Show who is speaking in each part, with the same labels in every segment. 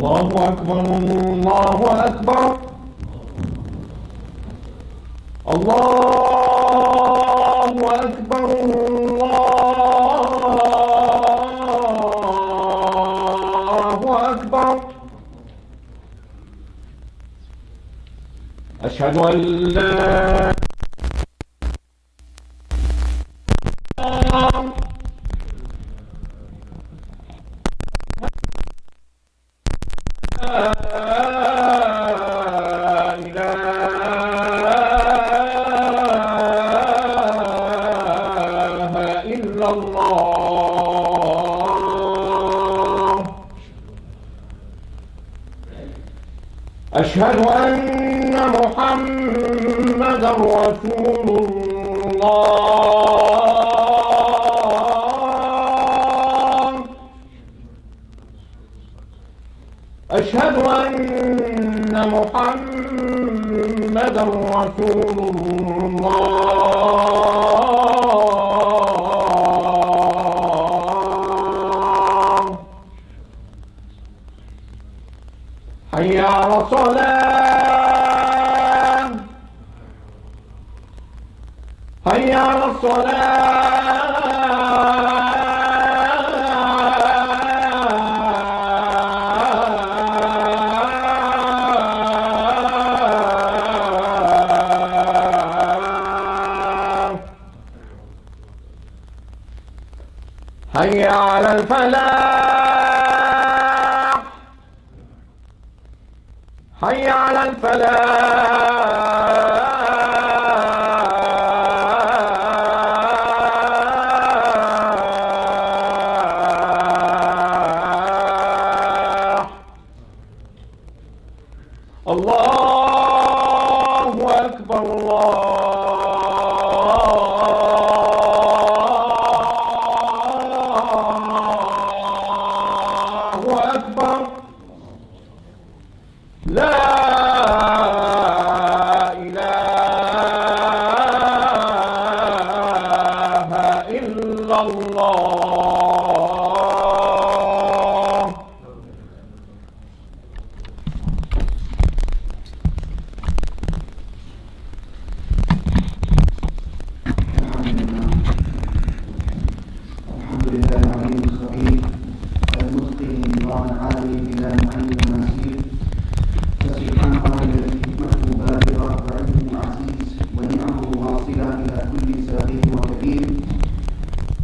Speaker 1: الله أكبر الله أكبر الله أكبر الله أكبر أشهد أن لا أشهد أن محمدا رسول الله أشهد أن محمدا رسول الله حي على الصلاة حي على الصلاة حي على الفلاح حي على الفلاح الله أكبر الله أكبر لا إله إلا الله
Speaker 2: الحمد لله العليم الخبير المتقن نظام العالمي بلا معين ونصير فسبحان الله الذي حكمته بالغه وعلمه عزيز ونعمه واصله الى كل صغير وكبير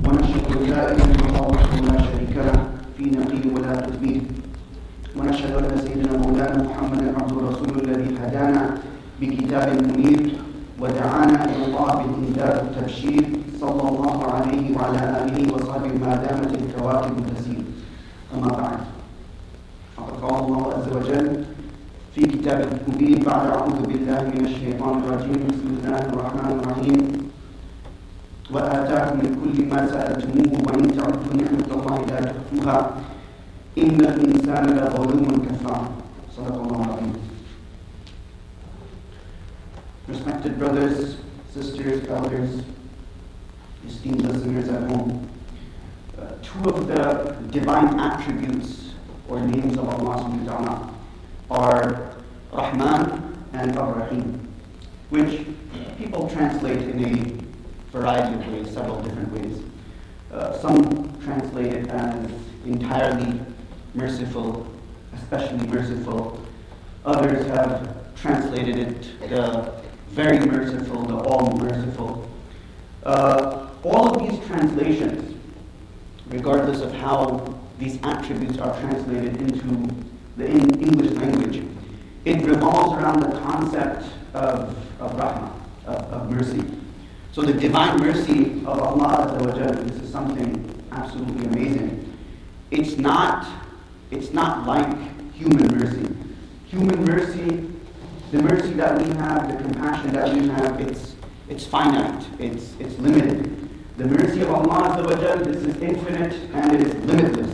Speaker 2: ونشهد ان لا اله الا الله وحده لا شريك له في نقي ولا تدبير ونشهد ان سيدنا مولانا محمدا عبد الرسول الذي هدانا بكتاب منير ودعانا الى الله بالإنذار والتبشير صلى الله عليه وعلى اله وصحبه ما دامت الكواكب تسير. اما بعد فقد قال الله عز وجل في كتابه المبين بعد اعوذ بالله من الشيطان الرجيم بسم الله الرحمن الرحيم واتاكم من كل ما سالتموه وان تعدوا نعمه الله لا تحصوها ان الانسان لظلوم كفار. صدق الله العظيم. Respected brothers, sisters, elders, esteemed listeners at home, two of the divine attributes or names of Allah subhanahu wa ta'ala are Rahman and Ar-Rahim, which people translate in a variety of ways, several different ways. Some translate it as entirely merciful, especially merciful. Others have translated it the very merciful, the all-merciful. All of these translations, regardless of how these attributes are translated into the English language, it revolves around the concept of rahmah, of mercy. So the divine mercy of Allah Azza wa Jalla, this is something absolutely amazing. It's not like human mercy. Human mercy, the mercy that we have, the compassion that we have, it's finite, it's limited. The mercy of Allah Azza wa Jalla, this is infinite and it is limitless.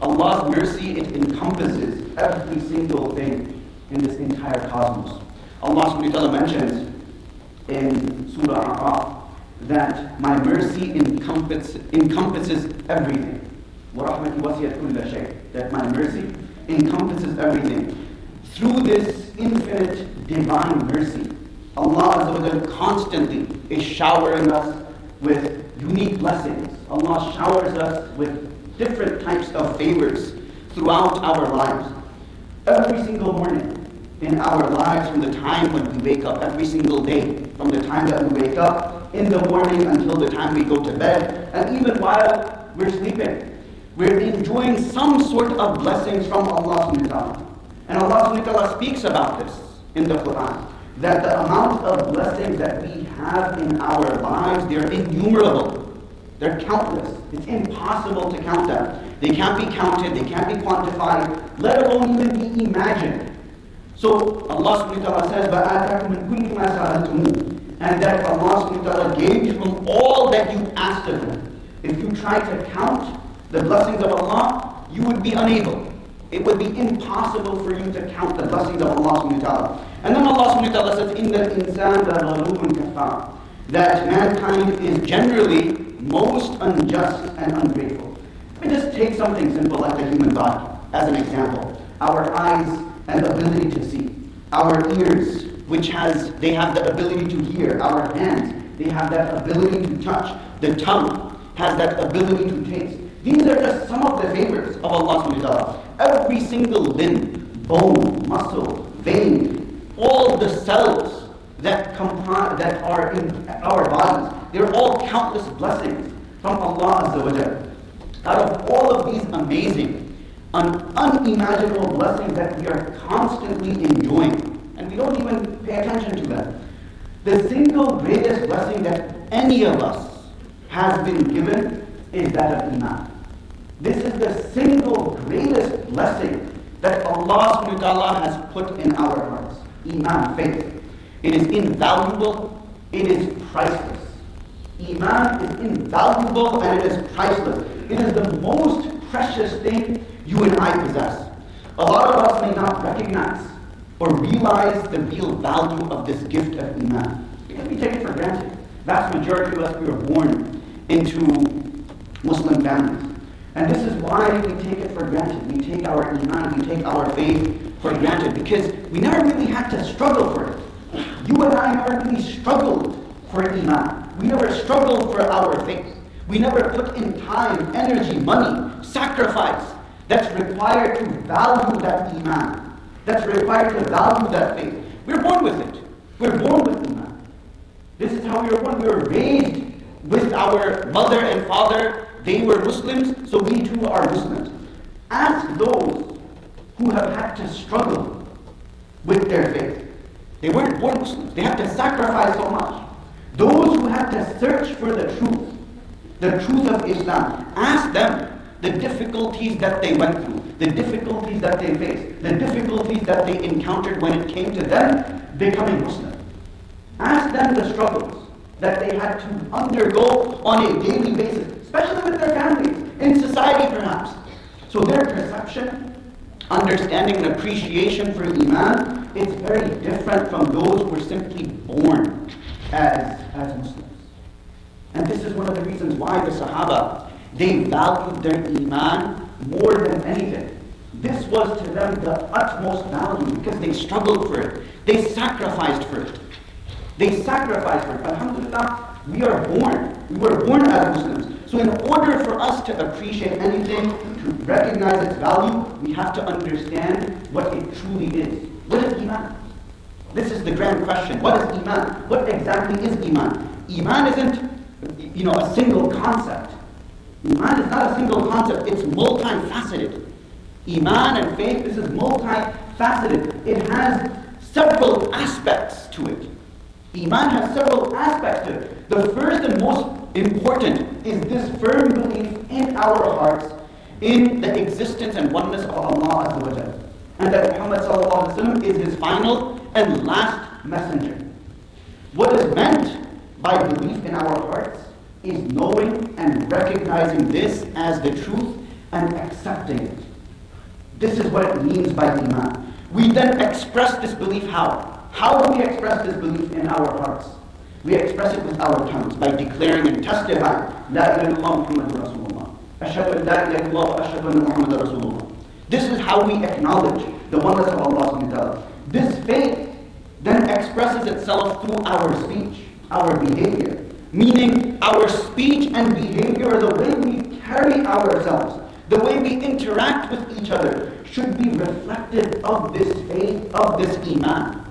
Speaker 2: Allah's mercy, it encompasses every single thing in this entire cosmos. Allah subhanahu wa ta'ala mentions in Surah A'raf that my mercy encompasses everything. وَرَحْمَتِي وَسِعَتْ كُلَّ شَيْءٍ. That my mercy encompasses everything. Through this infinite divine mercy, Allah Azza wa Jal constantly is showering us with unique blessings. Allah showers us with different types of favors throughout our lives. Every single morning in our lives, from the time when we wake up, every single day, from the time that we wake up in the morning until the time we go to bed, and even while we're sleeping, we're enjoying some sort of blessings from Allah subhanahu wa ta'ala. And Allah subhanahu wa ta'ala speaks about this in the Quran, that the amount of blessings that we have in our lives, they're innumerable. They're countless. It's impossible to count them. They can't be counted, they can't be quantified, let alone even be imagined. So Allah subhanahu wa ta'ala says, وَآتَاكُمْ مِنْ كُلِّ مَا سَأَلْتُمُوهُ, and that Allah subhanahu wa ta'ala gave you from all that you asked of Him. If you try to count the blessings of Allah, you would be unable. It would be impossible for you to count the blessings of Allah subhanahu wa ta'ala. And then Allah subhanahu wa ta'ala says, إِنَّ الْإِنسَانَ لَظَلُومٌ كَفَّارٌ, that mankind is generally most unjust and ungrateful. Let me just take something simple like the human body as an example. Our eyes and ability to see. Our ears, they have the ability to hear. Our hands, they have that ability to touch. The tongue has that ability to taste. These are just some of the favors of Allah subhanahu wa ta'ala. Every single limb, bone, muscle, vein, all the cells that are in our bodies, they're all countless blessings from Allah Azza wa Jalla. Out of all of these amazing, unimaginable blessings that we are constantly enjoying, and we don't even pay attention to them, the single greatest blessing that any of us has been given is that of Imam. This is the single greatest blessing that Allah subhanahu wa ta'ala has put in our hearts. Iman, faith. It is invaluable, it is priceless. Iman is invaluable and it is priceless. It is the most precious thing you and I possess. A lot of us may not recognize or realize the real value of this gift of Iman because we take it for granted. Vast majority of us, we were born into Muslim families. And this is why we take it for granted. We take our Iman, we take our faith for granted because we never really had to struggle for it. You and I never really struggled for Iman. We never struggled for our faith. We never put in time, energy, money, sacrifice that's required to value that Iman. That's required to value that faith. We're born with it. We're born with Iman. This is how we were born. We were raised with our mother and father. They were Muslims, so we too are Muslims. Ask those who have had to struggle with their faith. They weren't born Muslims. They had to sacrifice so much. Those who had to search for the truth of Islam, ask them the difficulties that they went through, the difficulties that they faced, the difficulties that they encountered when it came to them becoming Muslim. Ask them the struggles that they had to undergo on a daily basis, especially with their families, in society perhaps. So their perception, understanding and appreciation for Iman is very different from those who were simply born as Muslims. And this is one of the reasons why the Sahaba, they valued their Iman more than anything. This was to them the utmost value because they struggled for it. They sacrificed for it. They sacrificed for it. Alhamdulillah, we are born. We were born as Muslims. So in order for us to appreciate anything, to recognize its value, we have to understand what it truly is. What is Iman? This is the grand question. What is Iman? What exactly is Iman? Iman isn't, a single concept. Iman is not a single concept. It's multifaceted. Iman and faith, this is multifaceted. It has several aspects to it. Iman has several aspects to it. The first and most important is this firm belief in our hearts in the existence and oneness of Allah Azza wa Jalla, and that Muhammad sallallahu alaihi wasallam is his final and last messenger. What is meant by belief in our hearts is knowing and recognizing this as the truth and accepting it. This is what it means by Iman. We then express this belief how? How do we express this belief in our hearts? We express it with our tongues by declaring and testifying, La ilaha illallah Muhammadur Rasulullah. Ashhadu an la ilaha illallah wa ashhadu anna Muhammadar Rasulullah. This is how we acknowledge the oneness of Allah subhanahu wa ta'ala. This faith then expresses itself through our speech, our behavior. Meaning our speech and behavior, the way we carry ourselves, the way we interact with each other, should be reflective of this faith, of this iman.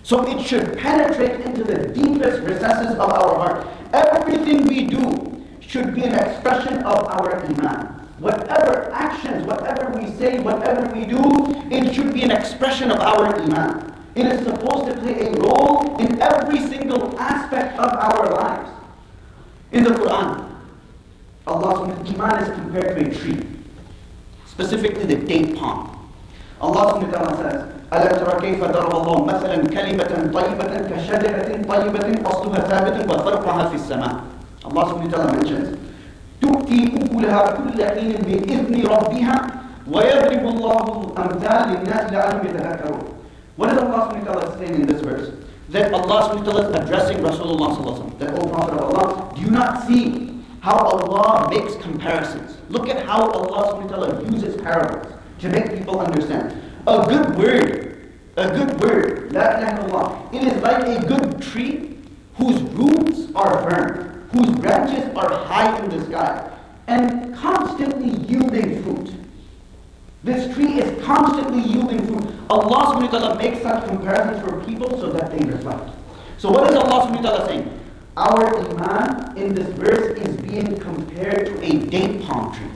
Speaker 2: So it should penetrate into the deepest recesses of our heart. Everything we do should be an expression of our iman. Whatever actions, whatever we say, whatever we do, it should be an expression of our iman. It is supposed to play a role in every single aspect of our lives. In the Quran, Allah's iman is compared to a tree, specifically the date palm. Allah subhanahu wa ta'ala says, أَلَمْ تَرَ كَيْفَ ضَرَبَ اللَّهُ مَثَلًا كَلِمَةً طَيِّبَةً كَشَجَرَةٍ طَيِّبَةٍ أَصْلُهَا ثَابِتٌ وَفَرْعُهَا فِي السَّمَاءِ. Allah subhanahu wa ta'ala mentions, تُؤْتِي أُكُلَهَا كُلَّ حِينٍ بِإِذْنِ رَبِّهَا وَيَضْرِبُ اللَّهُ الْأَمْثَالَ لِلنَّاسِ لَعَلَّهُمْ يَتَذَكَّرُونَ. What is Allah subhanahu wa ta'ala saying in this verse? That Allah subhanahu wa ta'ala is addressing Rasulullah sallallahu alaihi wasallam, that, O Prophet of Allah, do you not see how Allah makes comparisons? Look at how Allah subhanahu wa ta'ala uses parables to make people understand. A good word, la ilaha illallah, it is like a good tree whose roots are firm, whose branches are high in the sky, and constantly yielding fruit. This tree is constantly yielding fruit. Allah subhanahu wa ta'ala makes such comparisons for people so that they reflect. So what is Allah subhanahu wa ta'ala saying? Our iman in this verse is being compared to a date palm tree.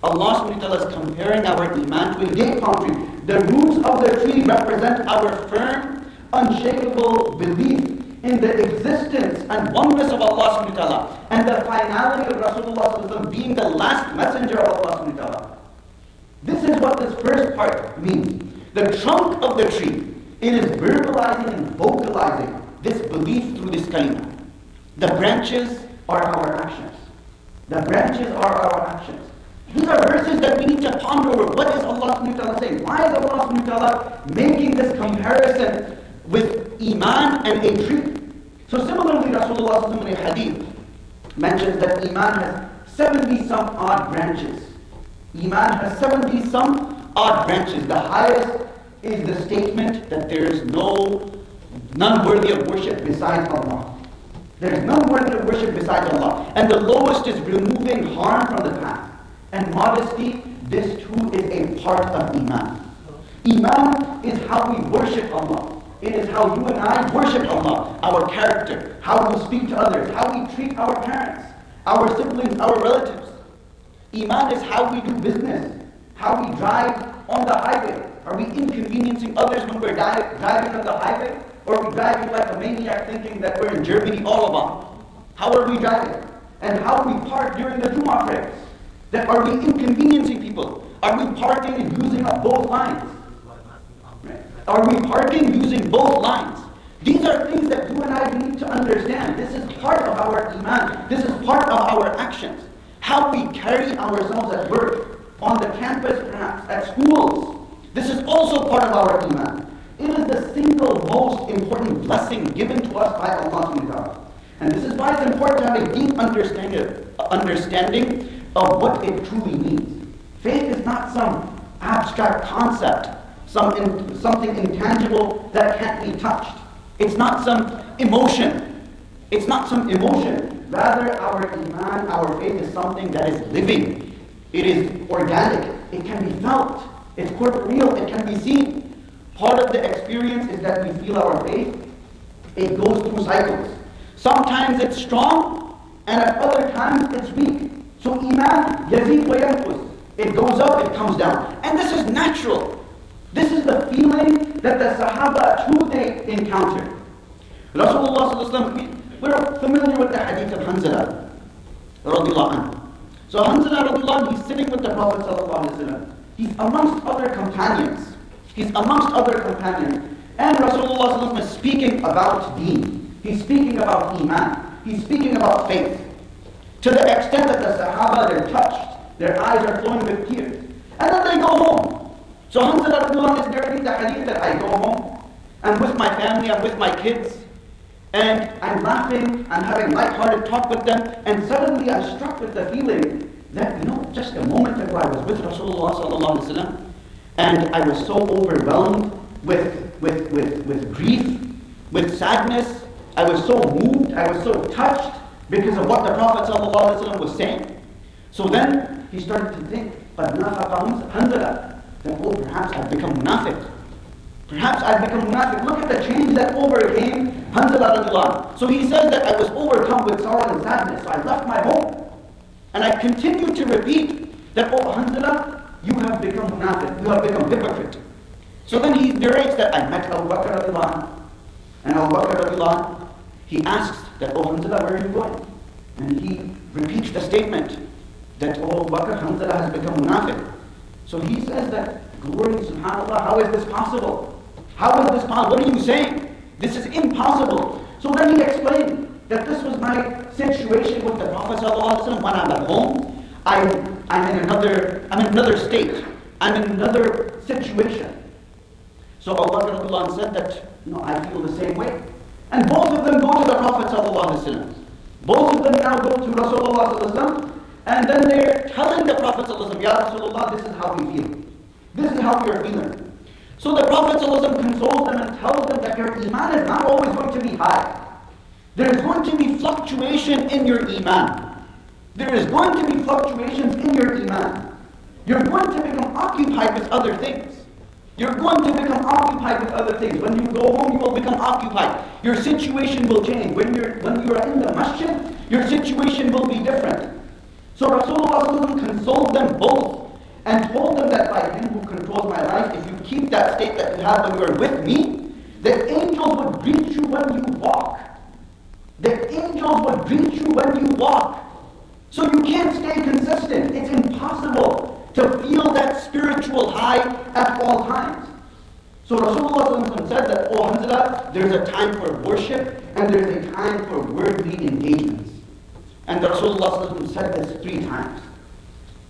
Speaker 2: Allah subhanahu wa ta'ala is comparing our iman to a date palm tree. The roots of the tree represent our firm, unshakable belief in the existence and oneness of Allah subhanahu wa ta'ala, and the finality of Rasulullah sallallahu alaihi wasallam being the last messenger of Allah subhanahu wa ta'ala. This is what this first part means. The trunk of the tree, it is verbalizing and vocalizing this belief through this kalima. The branches are our actions. The branches are our actions. These are verses that we need to ponder over. What is Allah subhanahu wa ta'ala saying? Why is Allah subhanahu wa ta'ala making this comparison with iman and a tree? So similarly, Rasulullah sallallahu alaihi wasallam in a hadith mentions that iman has 70 some odd branches. Iman has 70 some odd branches. The highest is the statement that there is none worthy of worship besides Allah. There is none worthy of worship besides Allah. And the lowest is removing harm from the path. And modesty, this too is a part of iman. Iman is how we worship Allah. It is how you and I worship Allah. Our character, how we speak to others, how we treat our parents, our siblings, our relatives. Iman is how we do business, how we drive on the highway. Are we inconveniencing others when we're driving on the highway? Or are we driving like a maniac thinking that we're in Germany all along? How are we driving? And how we park during the Jumah prayers? That are we inconveniencing people? Are we parking and using up both lines? Right? Are we parking using both lines? These are things that you and I need to understand. This is part of our iman. This is part of our actions. How we carry ourselves at work, on the campus perhaps, at schools. This is also part of our iman. It is the single most important blessing given to us by Allah subhanahu wa ta'ala. And this is why it's important to have a deep understanding of what it truly means. Faith is not some abstract concept, something intangible that can't be touched. It's not some emotion. It's not some emotion. Rather, our iman, our faith is something that is living. It is organic. It can be felt. It's corporeal. It can be seen. Part of the experience is that we feel our faith. It goes through cycles. Sometimes it's strong, and at other times it's weak. So iman, yazid wa yanqus. It goes up, it comes down. And this is natural. This is the feeling that the Sahaba truly encountered. Rasulullah sallallahu alaihi wasallam, we're familiar with the hadith of Hanzala radiallahu anhu. So Hanzala radiallahu anhu, he's sitting with the Prophet sallallahu alaihi wasallam. He's amongst other companions. And Rasulullah sallallahu alaihi wasallam is speaking about deen. He's speaking about iman. He's speaking about faith. To the extent that the Sahaba, they're touched. Their eyes are flowing with tears. And then they go home. So Hanzala radiallahu anhu is narrating the hadith that I go home. I'm with my family, I'm with my kids. And I'm laughing, I'm having light-hearted talk with them. And suddenly I'm struck with the feeling that, just a moment ago I was with Rasulullah sallallahu alaihi wasallam, and I was so overwhelmed with grief, with sadness. I was so moved, I was so touched because of what the Prophet sallallahu alaihi wasallam was saying. So then he started to think, قَدْ نَافَقَ Hanzala, that perhaps I've become munafiq. Perhaps I've become munafiq. Look at the change that overcame Hanzala radiallahu anhu. So he says that I was overcome with sorrow and sadness, so I left my home. And I continued to repeat that, Hanzala, you have become munafiq, you have become hypocrite. So then he narrates that I met Abu Bakr radiallahu anhu. And Abu Bakr radiallahu anhu, he asks that, Hanzala, where are you going? And he repeats the statement that, Abu Bakr, Hanzala has become munafiq. So he says that, glory, subhanAllah, how is this possible? How is this possible? What are you saying? This is impossible. So then he explained that this was my situation with the Prophet ﷺ when I'm at home. I'm in another state. I'm in another situation. So Abu Bakr said that, I feel the same way. And both of them go to the Prophet ﷺ. Both of them now go to Rasulullah ﷺ, and then they're telling the Prophet ﷺ, Ya Rasulullah, this is how we feel. This is how we are feeling. So the Prophet ﷺ consoles them and tells them that your iman is not always going to be high. There is going to be fluctuation in your iman. There is going to be fluctuations in your iman. You're going to become occupied with other things. You're going to become occupied with other things. When you go home, you will become occupied. Your situation will change. When you are in the masjid, your situation will be different. So Rasulullah consoled them both and told them that by Him who controls my life, if you keep that state that you have when you are with me, the angels would greet you when you walk. The angels would greet you when you walk. So you can't stay consistent. It's impossible to feel that spiritual high at all times. So Rasulullah said that, Hanzala, there's a time for worship and there's a time for worldly engagements. And the Rasulullah said this 3 times.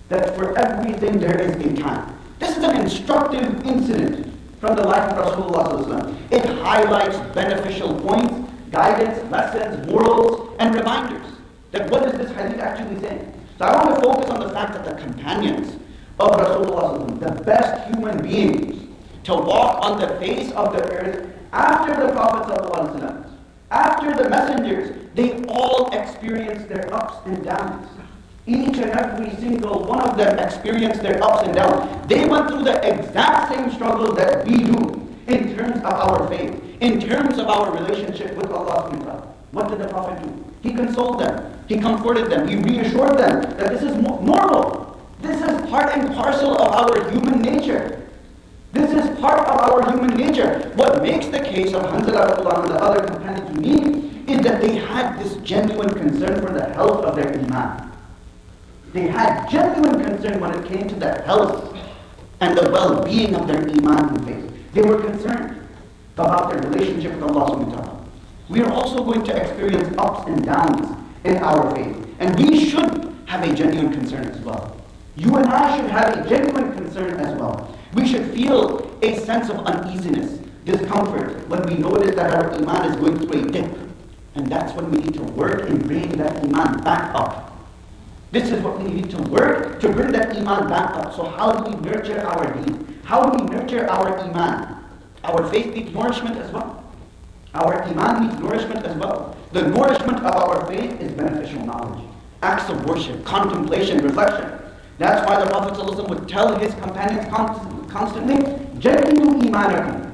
Speaker 2: That for everything there is a time. This is an instructive incident from the life of Rasulullah. It highlights beneficial points, guidance, lessons, morals, and reminders. That what is this hadith actually saying? So I want to focus on the fact that the companions of Rasulullah, the best human beings to walk on the face of the earth after the Prophet, after the messengers, they all experienced their ups and downs. Each and every single one of them experienced their ups and downs. They went through the exact same struggles that we do in terms of our faith, in terms of our relationship with Allah subhanahu wa ta'ala. What did the Prophet do? He consoled them. He comforted them. He reassured them that this is normal. This is part and parcel of our human nature. This is part of our human nature. What makes the case of Hanzala and the other companions unique is that they had this genuine concern for the health of their iman. They had genuine concern when it came to the health and the well-being of their iman and faith. They were concerned about their relationship with Allah subhanahu wa ta'ala. We are also going to experience ups and downs in our faith. And we should have a genuine concern as well. You and I should have a genuine concern as well. We should feel a sense of uneasiness, discomfort, when we notice that our iman is going through a dip. And that's when we need to work and bring that iman back up. This is what we need to work to bring that iman back up. So how do we nurture our deen? How do we nurture our iman? Our faith needs nourishment as well. Our iman needs nourishment as well. The nourishment of our faith is beneficial knowledge, acts of worship, contemplation, reflection. That's why the Prophet ﷺ would tell his companions constantly, Jaddidu imanakum.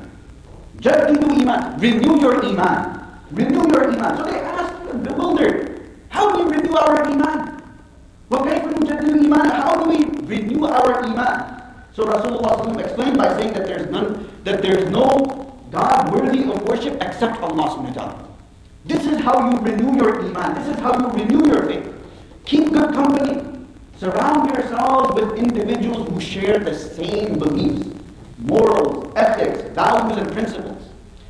Speaker 2: Jaddidu iman. Renew your iman. Renew your iman. So they asked, bewildered, how do we renew our iman? How do we renew our iman? So Rasulullah ﷺ explained by saying that there's no God worthy of worship except Allah subhanahu wa ta'ala. This is how you renew your iman. This is how you renew your faith. Keep good company. Surround yourselves with individuals who share the same beliefs, morals, ethics, values, and principles.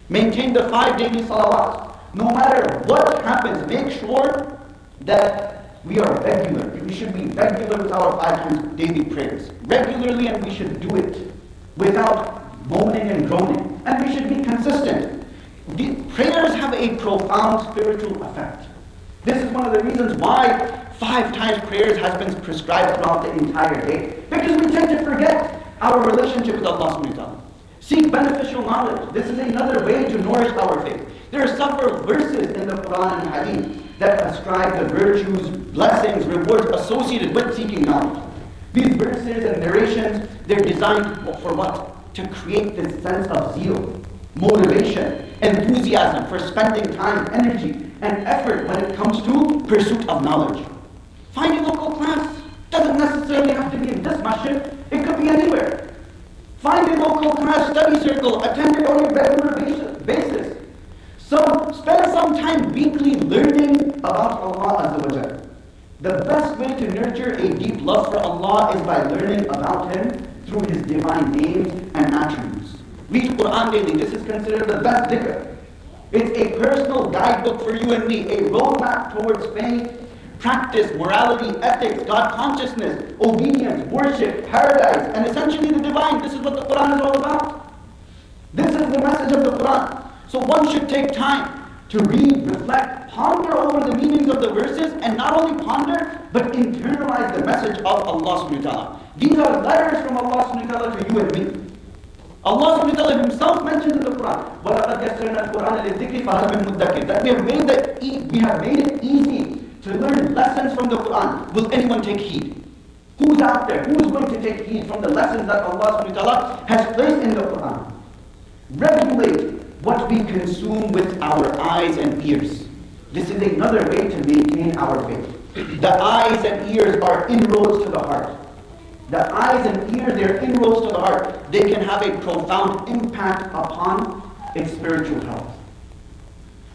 Speaker 2: Maintain the 5 daily salawats. No matter what happens, make sure that we are regular. We should be regular with our 5 times daily prayers. Regularly, and we should do it without moaning and groaning. And we should be consistent. The prayers have a profound spiritual effect. This is one of the reasons why 5 times prayers has been prescribed throughout the entire day? Because we tend to forget our relationship with Allah subhanahu wa ta'ala. Seek beneficial knowledge. This is another way to nourish our faith. There are several verses in the Quran and Hadith that ascribe the virtues, blessings, rewards associated with seeking knowledge. These verses and narrations, they're designed for what? To create this sense of zeal, motivation, enthusiasm for spending time, energy, and effort when it comes to pursuit of knowledge. Find a local class. Doesn't necessarily have to be in this masjid. It could be anywhere. Find a local class, study circle, attend it on a regular basis. So spend some time weekly learning about Allah Azza wa Jalla. The best way to nurture a deep love for Allah is by learning about Him through His divine names and attributes. Read Quran daily. This is considered the best dhikr. It's a personal guidebook for you and me, a roadmap towards faith, practice, morality, ethics, God consciousness, obedience, worship, paradise, and essentially the divine. This is what the Quran is all about. This is the message of the Quran. So one should take time to read, reflect, ponder over the meanings of the verses, and not only ponder, but internalize the message of Allah subhanahu wa ta'ala. These are letters from Allah subhanahu wa ta'ala to you and me. Allah subhanahu wa ta'ala Himself mentions in the Quran, وَلَقَدْ يَسَّرْنَا الْقُرْآنَ لِلذِّكْرِ فَهَلْ مِن مُدَّكِرٍ, that we have made it easy to learn lessons from the Quran. Will anyone take heed? Who's out there? Who's going to take heed from the lessons that Allah subhanahu wa ta'ala has placed in the Quran? Regulate what we consume with our eyes and ears. This is another way to maintain our faith. The eyes and ears are inroads to the heart. The eyes and ears, they're inroads to the heart. They can have a profound impact upon its spiritual health.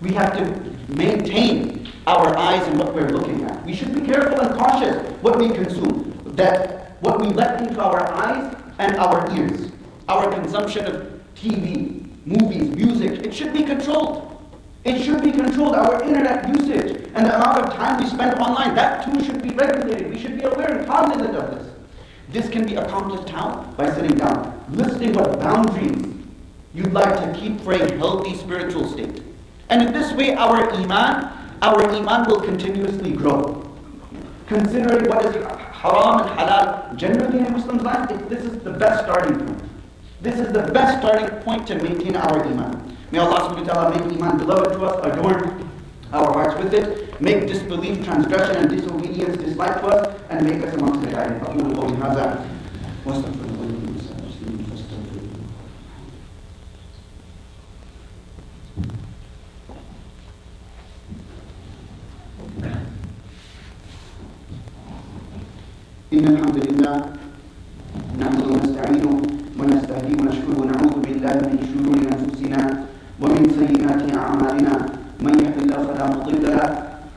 Speaker 2: We have to maintain our eyes and what we're looking at. We should be careful and cautious what we consume, that what we let into our eyes and our ears. Our consumption of TV, movies, music, it should be controlled. It should be controlled. Our internet usage and the amount of time we spend online, that too should be regulated. We should be aware and cognizant of this. This can be accomplished how? By sitting down, listing what boundaries you'd like to keep for a healthy spiritual state. And in this way, our iman will continuously grow. Considering what is haram and halal generally in a Muslim's life, this is the best starting point. This is the best starting point to maintain our iman. May Allah subhanahu wa ta'ala make iman beloved to us, adorn our hearts with it, make disbelief, transgression, and disobedience disliked to us, and make us amongst the guided. أقول قولي هذا واستغفر الله لي ولكم فاستغفروه. إن الحمد لله نحمده ونستعينه ونستهديه ونشكره ونعوذ بالله من شرور أنفسنا ومن سيئات أعمالنا. من يهد الله فلا مضل له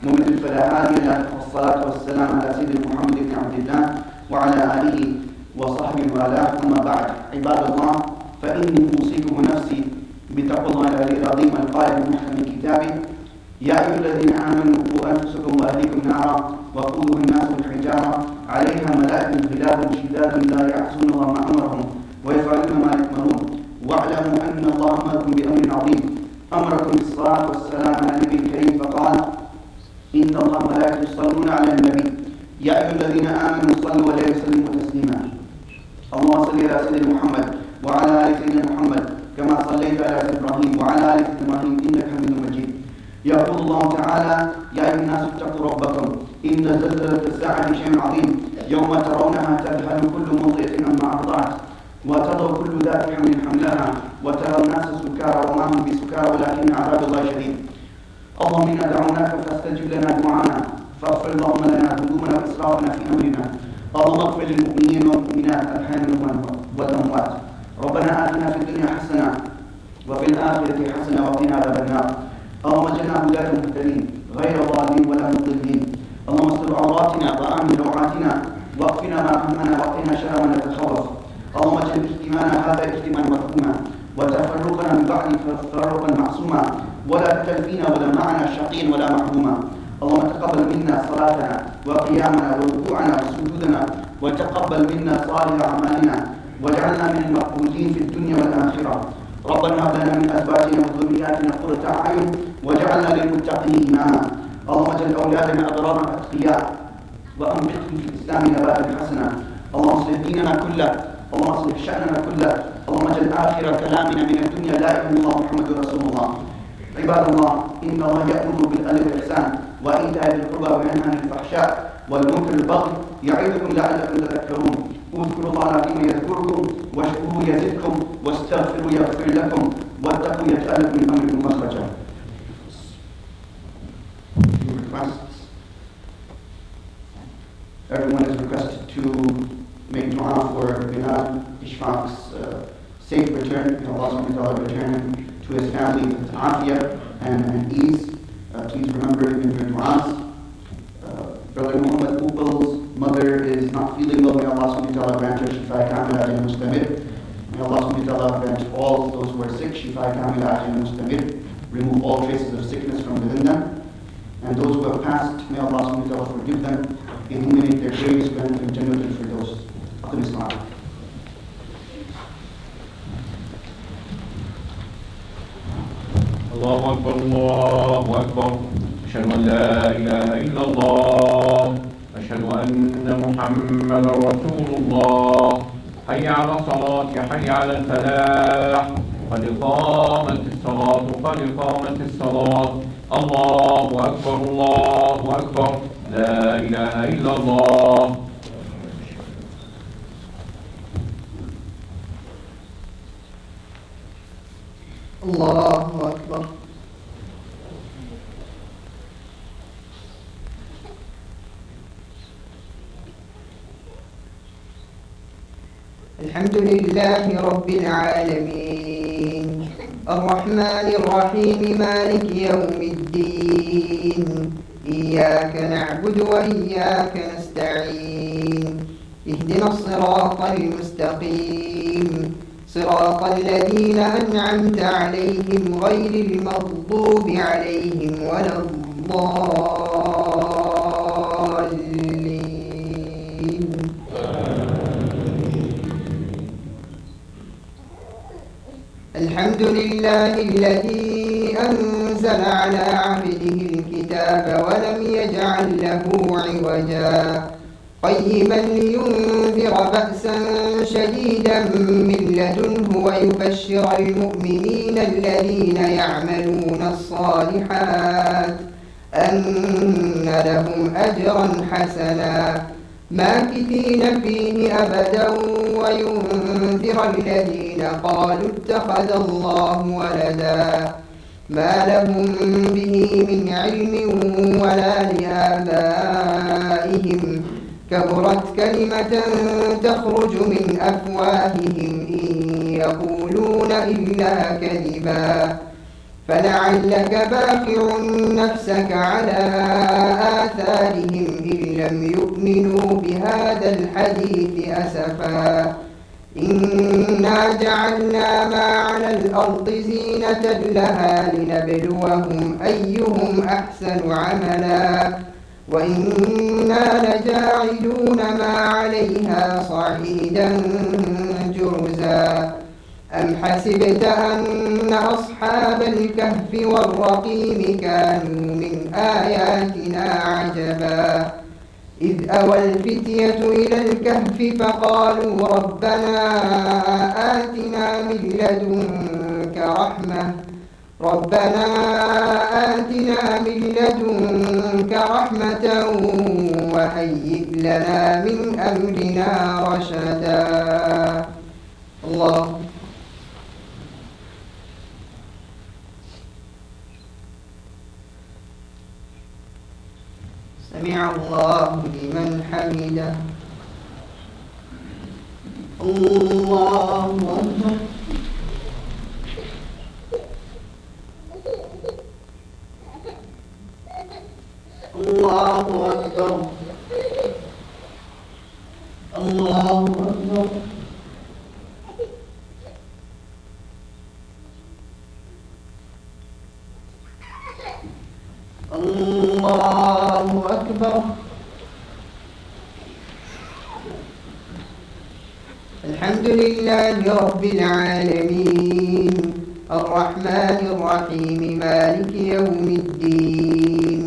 Speaker 2: ومن يضلل فلا هادي له. والصلاة والسلام على سيدنا محمد بن عبد الله وعلى آله وصحبه والاه. أما بعد، عباد الله، فإني أوصيكم ونفسي بتقوى الله العظيم القائل في محكم كتابه: يا أيها الذين آمنوا قوا أنفسكم وأهليكم نارا وقودها الناس والحجارة عليها ملائكة غلاظ شداد لا يعصون الله ما أمرهم ويفعلون ما يؤمرون واعلموا أن الله أمركم بأمر عظيم أمركم بالصلاة والسلام على النبي الكريم فقال: إن الله ملائكته يصلون على النبي يا أيها الذين آمنوا صلوا عليه وسلموا تسليما. اللهم صل على سيدنا محمد وعلى آل سيدنا محمد كما صليت على إبراهيم وعلى آل إبراهيم إنك حميد مجيد. يقول الله تعالى: يا أيها الناس اتقوا ربكم إن زلزلة الساعة شيء عظيم يوم ترونها تذهل كل مرضعة عما أرضعت وتضع كل ذات حمل حملها وترى الناس سكارى وما هم بسكارى ولكن عذاب الله شديد. اللهم إنا دعوناك فاستجب لنا دعانا فاغفر اللهم لنا ذنوبنا وإسرافنا في أمرنا. اللهم اغفر للمؤمنين والمؤمنات الأحياء والأموات. ربنا آتنا في الدنيا حسنة وفي الآخرة حسنة وقنا عذاب النار. اللهم اجعلنا هداة مهتدين غير ضالين ولا مضلين. اللهم استر عوراتنا وآمن روعاتنا واكفنا ما همنا وقنا شر ما نتخوف. اللهم اجعل اجتماعنا هذا اجتماعا مرحوما وتفرقنا من بعد تفرقا معصوما ولا تجعل فينا ولا معنا شقيا ولا محروما. اللهم تقبل منا صلاتنا وقيامنا وركوعنا وسجودنا وتقبل منا صالح أعمالنا واجعلنا من المقبولين في الدنيا والآخرة. ربنا هب لنا من أزواجنا وذرياتنا قرة أعين واجعلنا للمتقين إماما. اللهم اجعل أولادنا أبرارا أتقياء وأنبته في الإسلام نباتا حسنا. اللهم اصلح ديننا كله، اللهم اصلح شأننا كله، اللهم اجعل آخر كلامنا من الدنيا لا إله إلا الله محمد رسول الله. عباد الله، إن الله يأمر بالعدل والإحسان وإيتاء ذي القربى وينهى عن الفحشاء والمنكر والبغي يعظكم لعلكم تذكرون. اذكروا الله العظيم يذكركم واشكروه يزدكم واستغفروا يغفر لكم واتقوا يجعل لكم من أمركم مخرجا. Everyone is requested to make dua for Bilal Ishfaq's safe return. May Allah subhanahu wa ta'ala return him to his family with afiyah and ease. Please remember in your du'as. Brother Muhammad Upal's mother is not feeling well. May Allah subhanahu wa ta'ala grant her shifa kamila ajal mustamir. May Allah subhanahu wa ta'ala grant all those who are sick shifa kamila ajal mustamir. Remove all traces of sickness from within them. And those who have passed, may Allah subhanahu wa ta'ala forgive them, illuminate their graves, grant them Jannah al-Firdaus. Aqim as-salat.
Speaker 1: الله أكبر الله أكبر. أشهد أن لا إله إلا الله. أشهد أن محمدا رسول الله. حي على الصلاة، حي على الفلاح. قد قامت الصلاة، قد قامت الصلاة. الله أكبر الله أكبر. لا إله إلا الله.
Speaker 3: الله أكبر. الحمد لله رب العالمين الرحمن الرحيم مالك يوم الدين إياك نعبد وإياك نستعين اهدنا الصراط المستقيم صراط الذين أنعمت عليهم غير المغضوب عليهم ولا الضالين. الحمد لله الذي أنزل على عبده الكتاب ولم يجعل له عوجا قيما لينذر بأسا شديدا من لدنه ويبشر المؤمنين الذين يعملون الصالحات أن لهم أجرا حسنا ماكثين فيه أبدا وينذر الذين قالوا اتخذ الله ولدا ما لهم به من علم ولا لآبائهم كبرت كلمة تخرج من أفواههم إن يقولون إلا كذبا فلعلك باخع نفسك على آثارهم إن لم يؤمنوا بهذا الحديث أسفا إنا جعلنا ما على الأرض زينة لها لنبلوهم أيهم أحسن عملا وإنا لجاعلون ما عليها صعيدا جرزا أم حسبت أن أصحاب الكهف والرقيم كانوا من آياتنا عجبا إذ أوى الفتية إلى الكهف فقالوا ربنا آتنا من لدنك رحمة وهيئ لنا من أمرنا رشدا. الله سمع الله لمن حمده. الله أكبر. الله أكبر. الله أكبر. الله أكبر. الحمد لله رب العالمين الرحمن الرحيم مالك يوم الدين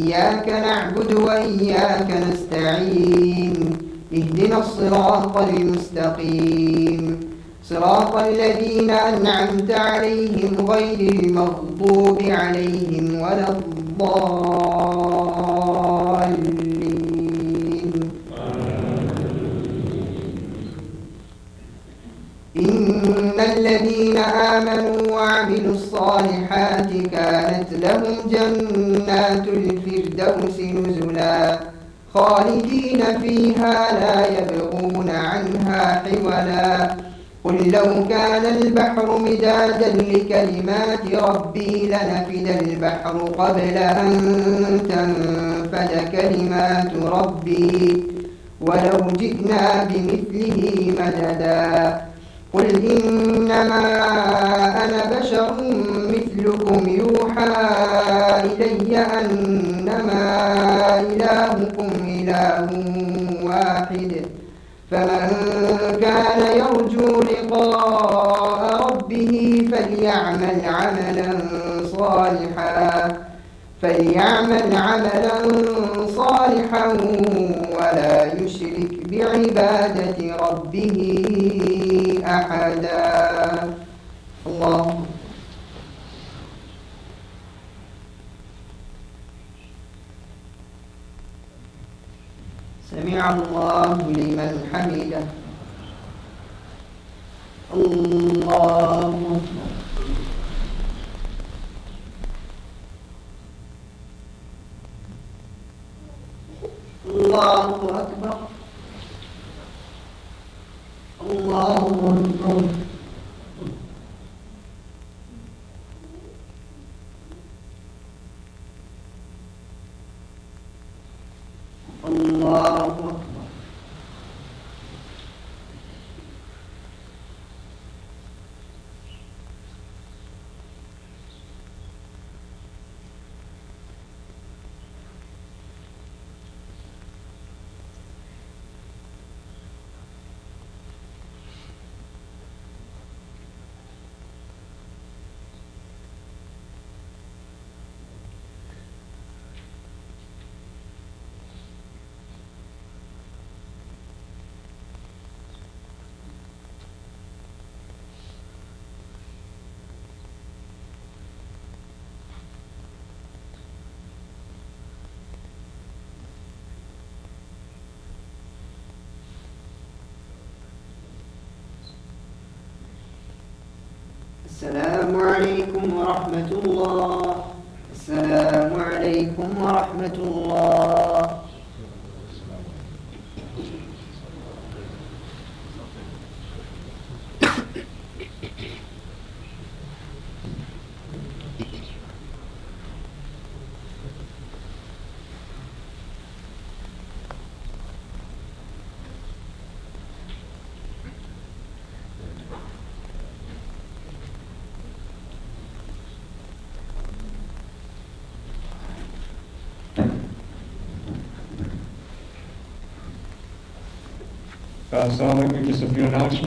Speaker 3: إياك نعبد وإياك نستعين اهدنا الصراط المستقيم صراط الذين أنعمت عليهم غير المغضوب عليهم ولا الضالين. إن الذين آمنوا وعملوا الصالحات كانت لهم جنات الفردوس نزلا خالدين فيها لا يبغون عنها حولا. قل لو كان البحر مدادا لكلمات ربي لنفد البحر قبل أن تنفد كلمات ربي ولو جئنا بمثله مددا. قل إنما أنا بشر مثلكم يوحى إلي أنما إلهكم إله واحد فمن كان يرجو لقاء ربه فليعمل عملا صالحا ولا يشرك بعبادة ربه أحدا. الله سمع الله لمن حمده. الله أكبر. الله أكبر. الله أكبر. السلام عليكم ورحمة الله. السلام عليكم ورحمة الله.
Speaker 1: Assalamu alaikum, just a few announcements.